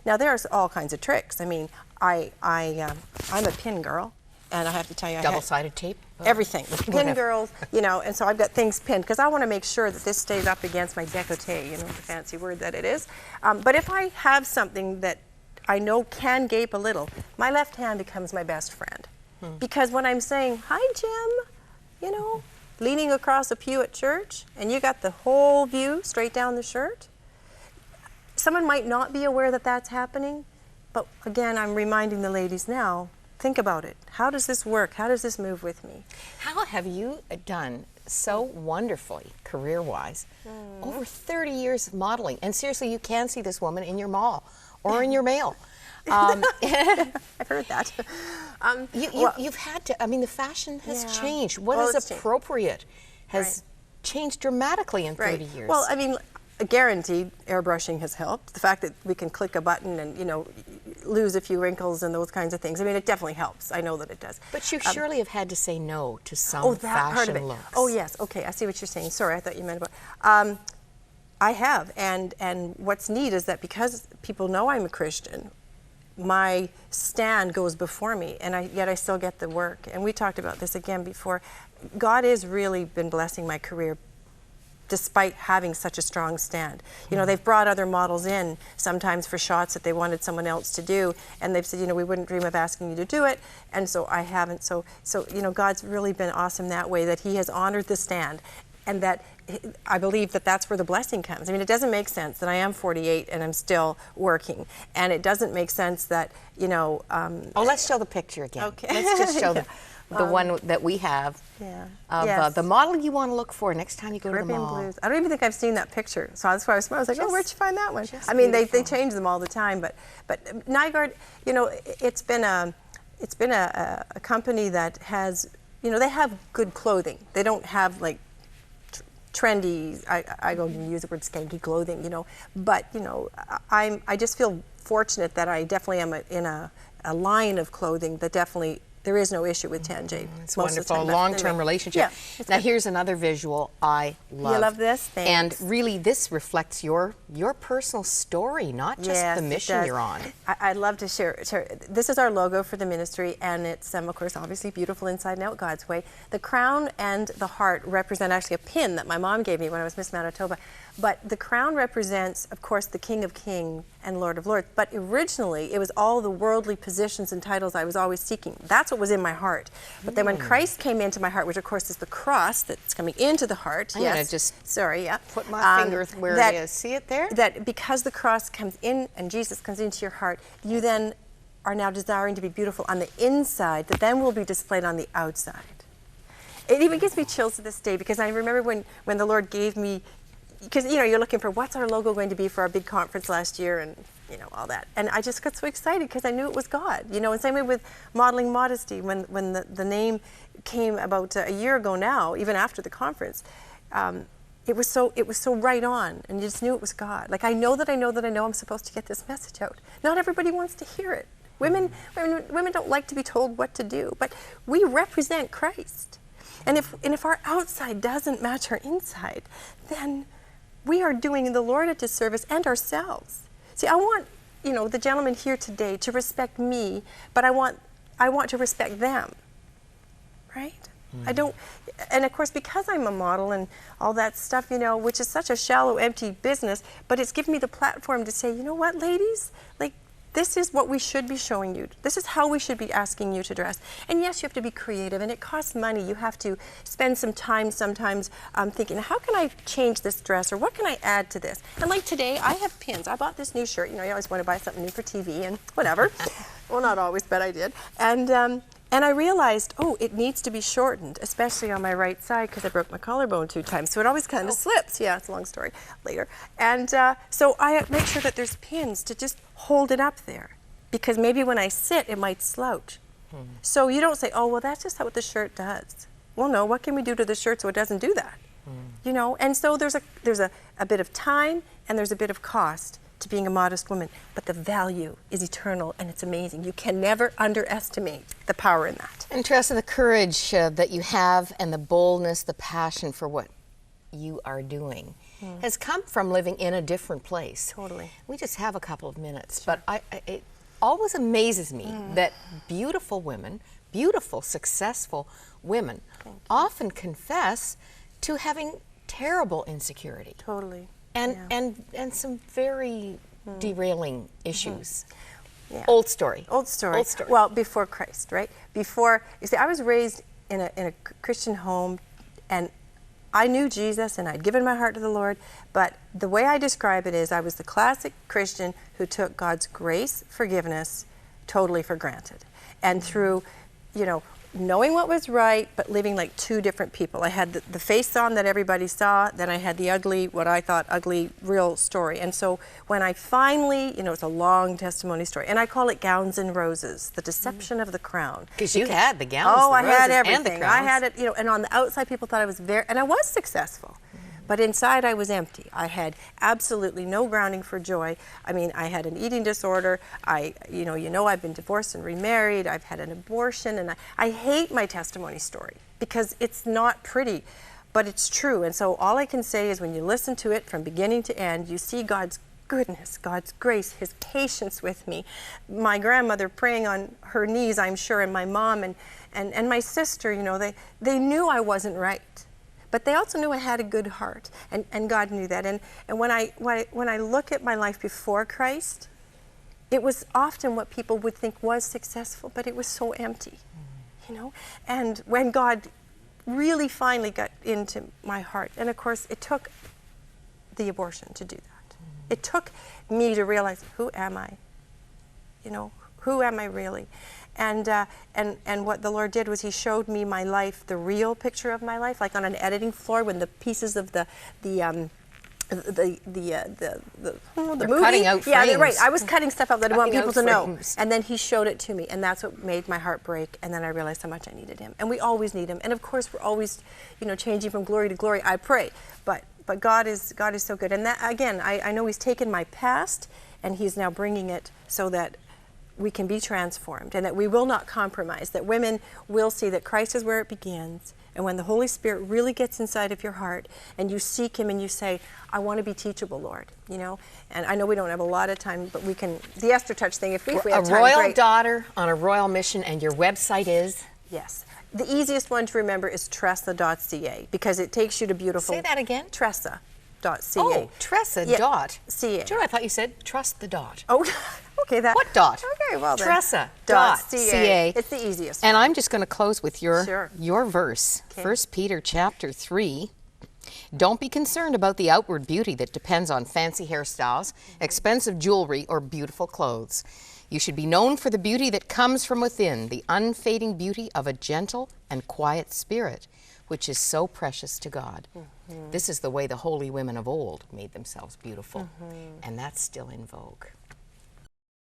Now there's all kinds of tricks. I mean, I'm a pin girl, and I have to tell you, double-sided tape? Everything. Pin girls, you know, and so I've got things pinned because I want to make sure that this stays up against my décolleté, you know, the fancy word that it is. But if I have something that I know can gape a little, my left hand becomes my best friend. Because when I'm saying, hi, Jim, you know, leaning across a pew at church, and you got the whole view straight down the shirt, someone might not be aware that that's happening, but again, I'm reminding the ladies now, think about it. How does this work? How does this move with me? How have you done so wonderfully, career-wise, over 30 years of modeling? And seriously, you can see this woman in your mall or in your mail. I've heard that. You've had to, I mean, the fashion has changed. What is appropriate has changed dramatically in 30 years. Well, I mean, guaranteed airbrushing has helped. The fact that we can click a button and, you know, lose a few wrinkles and those kinds of things. I mean, it definitely helps. I know that it does. But you surely have had to say no to some fashion looks. Oh, yes. Okay, I see what you're saying. Sorry, I thought you meant about... I have, and what's neat is that because people know I'm a Christian, my stand goes before me, and yet I still get the work. And we talked about this again before. God has really been blessing my career despite having such a strong stand. You know, they've brought other models in sometimes for shots that they wanted someone else to do, and they've said, you know, we wouldn't dream of asking you to do it, and so I haven't. So you know, God's really been awesome that way, that He has honored the stand, and that I believe that that's where the blessing comes. I mean, it doesn't make sense that I am 48 and I'm still working, and it doesn't make sense that, you know... oh, let's show the picture again. Okay. Let's just show the one that we have of the model you want to look for next time you go to the mall. Blues. I don't even think I've seen that picture, so that's why I was like, oh, where'd you find that one? I mean, they change them all the time, but Nygaard, you know, it's been a company that has, you know, they have good clothing. They don't have like trendy, I go use the word skanky clothing, you know, but you know, I just feel fortunate that I definitely am in a line of clothing that definitely there is no issue with Tanjay. It's wonderful, long-term relationship. Yeah, now here's another visual I love. You love this? Thanks. And really this reflects your personal story, not just the mission you're on. I'd love to share. This is our logo for the ministry, and it's, of course, obviously beautiful inside and out God's way. The crown and the heart represent actually a pin that my mom gave me when I was Miss Manitoba. But the crown represents, of course, the King of Kings and Lord of Lords. But originally, it was all the worldly positions and titles I was always seeking. That's what was in my heart. But then when Christ came into my heart, which of course is the cross that's coming into the heart. I'm gonna just put my finger where it is. See it there? That because the cross comes in and Jesus comes into your heart, you then are now desiring to be beautiful on the inside, that then will be displayed on the outside. It even gives me chills to this day, because I remember when the Lord gave me, because you know, you're looking for what's our logo going to be for our big conference last year, and you know, all that, and I just got so excited because I knew it was God, you know. And same way with Modeling Modesty, when the name came about a year ago now, even after the conference, it was so right on, and you just knew it was God. Like I know I'm supposed to get this message out. Not everybody wants to hear it. Women don't like to be told what to do, but we represent Christ, and if our outside doesn't match our inside, then we are doing the Lord a disservice and ourselves. See, I want, you know, the gentleman here today to respect me, but I want to respect them, right? I don't, and of course, because I'm a model and all that stuff, you know, which is such a shallow, empty business, but it's given me the platform to say, you know what, ladies, like, this is what we should be showing you. This is how we should be asking you to dress. And yes, you have to be creative, and it costs money. You have to spend some time sometimes thinking, how can I change this dress, or what can I add to this? And like today, I have pins. I bought this new shirt. You know, you always want to buy something new for TV and whatever. Well, not always, but I did. And I realized, oh, it needs to be shortened, especially on my right side, because I broke my collarbone 2 times. So it always kind of slips. Yeah, it's a long story later. And so I make sure that there's pins to just hold it up there, because maybe when I sit, it might slouch. So you don't say, oh, well, that's just what the shirt does. Well, no, what can we do to the shirt so it doesn't do that? You know, and so there's a bit of time and there's a bit of cost to being a modest woman, but the value is eternal, and it's amazing. You can never underestimate the power in that. And Tressa, the courage that you have, and the boldness, the passion for what you are doing, has come from living in a different place. Totally. We just have a couple of minutes, but it always amazes me that beautiful women, beautiful, successful women, often confess to having terrible insecurity. Totally. And some very derailing issues. Yeah. Old story. Old story. Old story. Well, before Christ, right? Before, you see, I was raised in a Christian home, and I knew Jesus, and I'd given my heart to the Lord, but the way I describe it is I was the classic Christian who took God's grace, forgiveness, totally for granted. And through, you know, knowing what was right, but living like two different people. I had the face on that everybody saw, then I had the ugly, what I thought ugly, real story. And so when I finally, you know, it's a long testimony story, and I call it Gowns and Roses, the deception of the crown. Because you had the gowns, oh, the I had roses, everything. and the crowns. I had it, you know, and on the outside people thought I was and I was successful. But inside I was empty. I had absolutely no grounding for joy. I mean, I had an eating disorder. You know, I've been divorced and remarried. I've had an abortion, and I hate my testimony story because it's not pretty, but it's true. And so all I can say is when you listen to it from beginning to end, you see God's goodness, God's grace, His patience with me. My grandmother praying on her knees, I'm sure, and my mom and my sister, you know, they knew I wasn't right. But they also knew I had a good heart, and God knew that. And when I look at my life before Christ, it was often what people would think was successful, but it was so empty, you know. And when God really finally got into my heart, and of course it took the abortion to do that. It took me to realize, who am I? You know, who am I really? And what the Lord did was He showed me my life, the real picture of my life, like on an editing floor when the pieces of the movie. Cutting out frames. Yeah, right. I was cutting stuff out that I want Cutting people out to know. frames. And then He showed it to me, and that's what made my heart break. And then I realized how much I needed Him. And we always need Him. And of course, we're always, you know, changing from glory to glory. I pray, but God is so good. And that again, I know He's taken my past, and He's now bringing it so that we can be transformed, and that we will not compromise, that women will see that Christ is where it begins. And when the Holy Spirit really gets inside of your heart and you seek Him and you say, I want to be teachable, Lord, you know. And I know we don't have a lot of time, but we can, the Esther Touch thing, if we have time, a royal great. daughter on a royal mission, and your website is? Yes. The easiest one to remember is Tressa.ca, because it takes you to beautiful. Say that again. Tressa.ca. Oh, Tressa Yeah, dot. CA. Sure, I thought you said trust the dot. Oh, okay. That. What dot? Okay, well then. Tressa.ca. It's the easiest And one. I'm just going to close with your verse. Okay. 1 Peter chapter 3. Don't be concerned about the outward beauty that depends on fancy hairstyles, expensive jewelry, or beautiful clothes. You should be known for the beauty that comes from within, the unfading beauty of a gentle and quiet spirit, which is so precious to God. This is the way the holy women of old made themselves beautiful, and that's still in vogue.